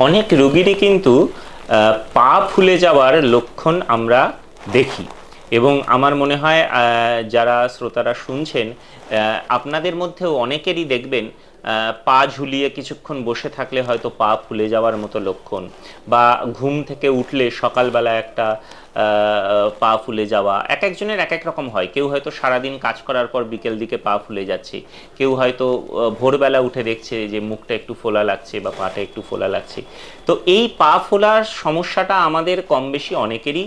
অনেক রোগীরই কিন্তু পা ফুলে যাওয়ার লক্ষণ আমরা দেখি। এবং আমার মনে হয় যারা শ্রোতারা শুনছেন আপনাদের মধ্যেও অনেকেরই দেখবেন পা ঝুলিয়ে কিছুক্ষণ বসে থাকলে হয়তো পা ফুলে যাওয়ার মতো লক্ষণ, বা ঘুম থেকে উঠলে সকালবেলা একটা পা ফুলে যাওয়া এক একজনের এক এক রকম হয়। কেউ হয়তো সারাদিন কাজ করার পর বিকেল দিকে পা ফুলে যাচ্ছে, কেউ হয়তো ভোরবেলা উঠে দেখছে যে মুখটা একটু ফোলা লাগছে বা পাটা একটু ফোলা লাগছে। তো এই পা ফোলার সমস্যাটা আমাদের কম বেশি অনেকেরই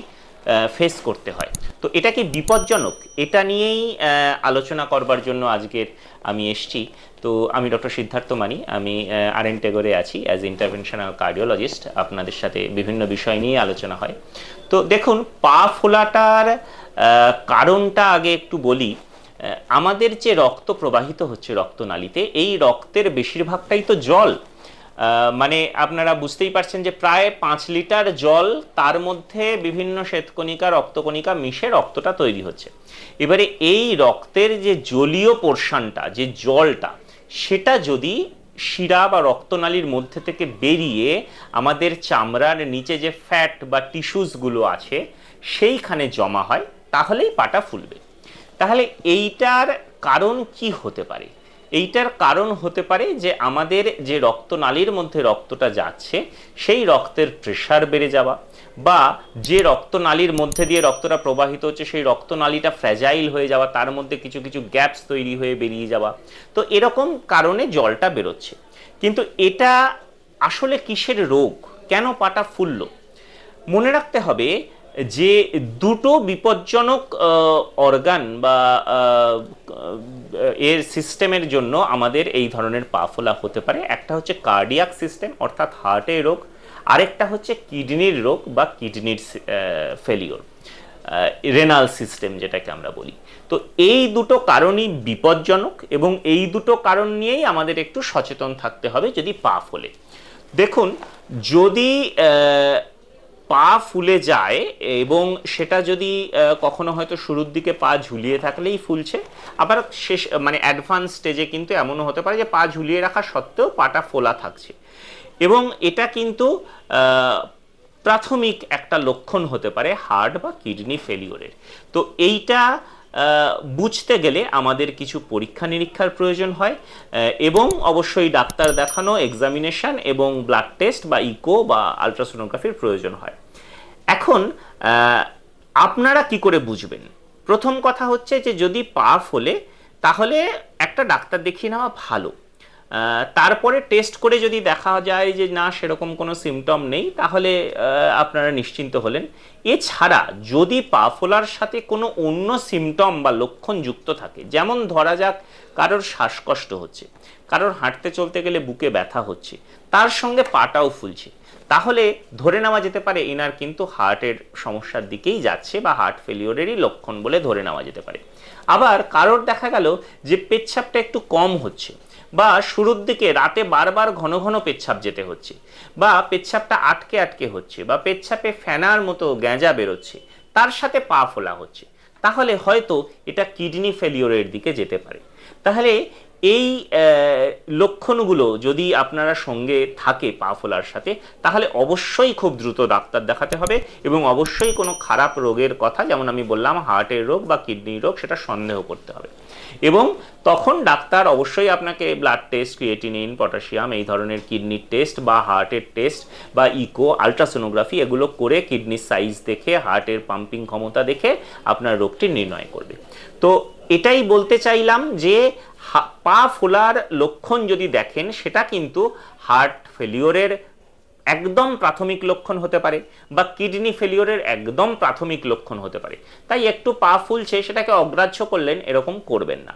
ফেস করতে হয়। তো এটা কি বিপজ্জনক, এটা নিয়েই আলোচনা করবার জন্য আজকের আমি এসছি। তো আমি ডক্টর সিদ্ধার্থ মানি, আমি আরএন টেগোরে আছি অ্যাজ ইন্টারভেনশনাল কার্ডিওলজিস্ট। আপনাদের সাথে বিভিন্ন বিষয় নিয়ে আলোচনা হয়। তো দেখুন, পা ফোলাটার কারণটা আগে একটু বলি। আমাদের যে রক্ত প্রবাহিত হচ্ছে রক্তনালীতে, এই রক্তের বেশিরভাগটাই তো জল। মানে আপনারা বুঝতেই পারছেন যে প্রায় 5 লিটার জল, তার মধ্যে বিভিন্ন শ্বেতকণিকা রক্তকণিকা মিশে রক্তটা তৈরি হচ্ছে। এবারে এই রক্তের যে জলীয় পোর্শনটা, যে জলটা, সেটা যদি শিরা বা রক্তনালীর মধ্যে থেকে বেরিয়ে আমাদের চামড়ার নিচে যে ফ্যাট বা টিস্যুসগুলো আছে সেইখানে জমা হয়, তাহলেই পাটা ফুলবে। তাহলে এইটার কারণ কি হতে পারে? এইটার কারণ হতে পারে যে আমাদের যে রক্তনালীর মধ্যে রক্তটা যাচ্ছে সেই রক্তের প্রেশার বেড়ে যাওয়া, বা যে রক্তনালীর মধ্যে দিয়ে রক্তটা প্রবাহিত হচ্ছে সেই রক্তনালীটা ফ্র্যাজাইল হয়ে যাওয়া, তার মধ্যে কিছু কিছু গ্যাপস তৈরি হয়ে বেরিয়ে যাওয়া। তো এরকম কারণে জলটা বেরোচ্ছে। কিন্তু এটা আসলে কিসের রোগ, কেন পাটা ফুললো? মনে রাখতে হবে যে দুটো বিপজ্জনক অর্গান বা এর সিস্টেমের জন্য আমাদের এই ধরনের পা ফোলা হতে পারে। একটা হচ্ছে কার্ডিয়াক সিস্টেম অর্থাৎ হার্টের রোগ, আরেকটা হচ্ছে কিডনির রোগ বা কিডনির ফেলিওর, রেনাল সিস্টেম যেটাকে আমরা বলি। তো এই দুটো কারণই বিপজ্জনক, এবং এই দুটো কারণ নিয়েই আমাদের একটু সচেতন থাকতে হবে যদি পা ফোলে। দেখুন, যদি পা ফুলে যায় এবং সেটা যদি কখনো হয়তো শুরুর দিকে পা ঝুলিয়ে থাকলেই ফুলছে, আবার শেষ মানে অ্যাডভান্স স্টেজে কিন্তু এমনও হতে পারে যে পা ঝুলিয়ে রাখা সত্ত্বেও পাটা ফোলা থাকছে। এবং এটা কিন্তু প্রাথমিক একটা লক্ষণ হতে পারে হার্ট বা কিডনি ফেলিওরের। তো এইটা বুঝতে গেলে আমাদের কিছু পরীক্ষা নিরীক্ষার প্রয়োজন হয়, এবং অবশ্যই ডাক্তার দেখানো, এক্সামিনেশন এবং ব্লাড টেস্ট বা ইকো বা আলট্রাসোনোগ্রাফির প্রয়োজন হয়। এখন আপনারা কি করে বুঝবেন? প্রথম কথা হচ্ছে যে যদি পা ফোলে তাহলে একটা ডাক্তার দেখিয়ে নেওয়া ভালো। তারপরে টেস্ট করে যদি দেখা যায় যে না, সেরকম কোনো সিমটম নেই, তাহলে আপনারা নিশ্চিন্ত হলেন। এছাড়া যদি পা ফোলার সাথে কোনো অন্য সিমটম বা লক্ষণ যুক্ত থাকে, যেমন ধরা যাক কারোর শ্বাসকষ্ট হচ্ছে, কারোর হাঁটতে চলতে গেলে বুকে ব্যথা হচ্ছে, তার সঙ্গে পাটাও ফুলছে, তাহলে ধরে নেওয়া যেতে পারে এনার কিন্তু হার্টের সমস্যার দিকেই যাচ্ছে বা হার্ট ফেলিওরেরই লক্ষণ বলে ধরে নেওয়া যেতে পারে। আবার কারোর দেখা গেল যে পেচ্ছাপটা একটু কম হচ্ছে, বা শুরুর দিকে রাতে বারবার ঘন ঘন পেচ্ছাপ যেতে হচ্ছে, বা পেচ্ছাপটা আটকে আটকে হচ্ছে, বা পেচ্ছাপে ফেনার মতো গ্যাঁজা বেরোচ্ছে, তার সাথে পা ফোলা হচ্ছে, তাহলে হয়তো এটা কিডনি ফেলিওরের দিকে যেতে পারে। তাহলে এই লক্ষণগুলো যদি আপনারা সঙ্গে থাকে পা ফোলার সাথে, তাহলে অবশ্যই খুব দ্রুত ডাক্তার দেখাতে হবে, এবং অবশ্যই কোনো খারাপ রোগের কথা, যেমন আমি বললাম হার্টের রোগ বা কিডনির রোগ, সেটা সন্দেহ করতে হবে। এবং তখন ডাক্তার অবশ্যই আপনাকে ব্লাড টেস্ট, ক্রিয়েটিনিন, পটাশিয়াম, এই ধরনের কিডনির টেস্ট বা হার্টের টেস্ট বা ইকো, আলট্রাসোনোগ্রাফি এগুলো করে কিডনির সাইজ দেখে, হার্টের পাম্পিং ক্ষমতা দেখে আপনার রোগটি নির্ণয় করবে। তো এটাই বলতে চাইলাম যে পা ফোলার লক্ষণ যদি দেখেন, সেটা কিন্তু হার্ট ফেলিওরের একদম প্রাথমিক লক্ষণ হতে পারে, বা কিডনি ফেলিওরের একদম প্রাথমিক লক্ষণ হতে পারে। তাই একটু পা ফুলছে সেটাকে অগ্রাহ্য করলেন, এরকম করবেন না।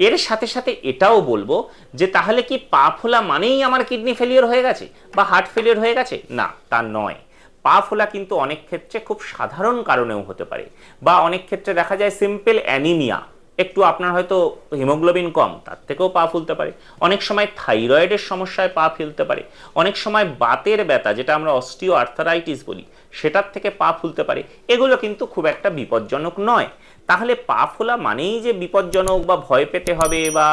এর সাথে সাথে এটাও বলবো যে তাহলে কি পা ফোলা মানেই আমার কিডনি ফেলিওর হয়ে গেছে বা হার্ট ফেলিওর হয়ে গেছে? না, তা নয়। পা ফোলা কিন্তু অনেক ক্ষেত্রে খুব সাধারণ কারণেও হতে পারে, বা অনেক ক্ষেত্রে দেখা যায় সিম্পল অ্যানিমিয়া, একটু আপনার হয়তো হিমোগ্লোবিন কম, তার থেকেও পা ফুলতে পারে। অনেক সময় থাইরয়েডের সমস্যায় পা ফুলতে পারে। অনেক সময় বাতের ব্যথা, যেটা আমরা অস্টিও আর্থারাইটিস বলি, সেটার থেকে পা ফুলতে পারে। এগুলো কিন্তু খুব একটা বিপজ্জনক নয়। তাহলে পা ফোলা মানেই যে বিপজ্জনক বা ভয় পেতে হবে বা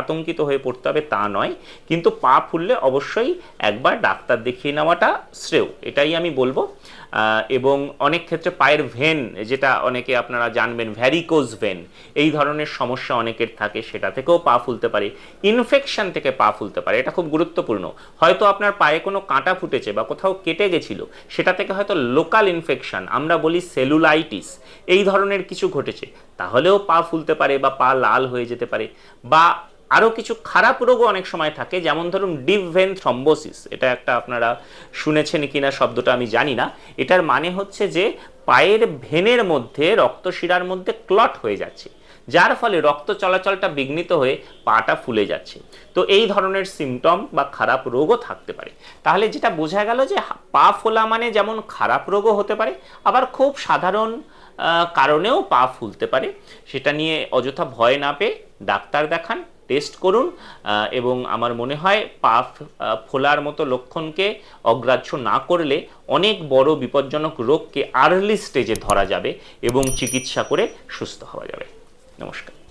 আতঙ্কিত হয়ে পড়তে হবে তা নয়, কিন্তু পা ফুললে অবশ্যই একবার ডাক্তার দেখিয়ে নেওয়াটা শ্রেয়, এটাই আমি বলবো। এবং অনেক ক্ষেত্রে পায়ের ভেন, যেটা অনেকে আপনারা জানবেন ভ্যারিকোজ ভেন, এই ধরনের সমস্যা অনেকের থাকে, সেটা থেকেও পা ফুলতে পারে। ইনফেকশন থেকে পা ফুলতে পারে, এটা খুব গুরুত্বপূর্ণ। হয়তো আপনার পায়ে কোনো কাঁটা ফুটেছে বা কোথাও কেটে গেছিল, সেটা থেকে হয়তো লোকাল ইনফেকশন, আমরা বলি সেলুলাইটিস, এই ধরনের কিছু ঘটেছে, তাহলেও পা ফুলতে পারে বা পা লাল হয়ে যেতে পারে। বা আরও কিছু খারাপ রোগও অনেক সময় থাকে, যেমন ধরুন ডিপ ভেন থ্রম্বোসিস, এটা একটা আপনারা শুনেছেন কিনা শব্দটা আমি জানি না। এটার মানে হচ্ছে যে পায়ের ভেনের মধ্যে, রক্তশিরার মধ্যে ক্লট হয়ে যাচ্ছে, যার ফলে রক্ত চলাচলটা বিঘ্নিত হয়ে পাটা ফুলে যাচ্ছে। তো এই ধরনের সিমটম বা খারাপ রোগও থাকতে পারে। তাহলে যেটা বোঝা গেল যে পা ফোলা মানে যেমন খারাপ রোগও হতে পারে, আবার খুব সাধারণ কারণেও পা ফুলতে পারে। সেটা নিয়ে অযথা ভয় না পেয়ে ডাক্তার দেখান, টেস্ট করুন, এবং আমার মনে হয় পা ফোলার মতো লক্ষণকে অগ্রাহ্য না করলে অনেক বড় বিপজ্জনক রোগকে আর্লি স্টেজে ধরা যাবে এবং চিকিৎসা করে সুস্থ হওয়া যাবে। নমস্কার।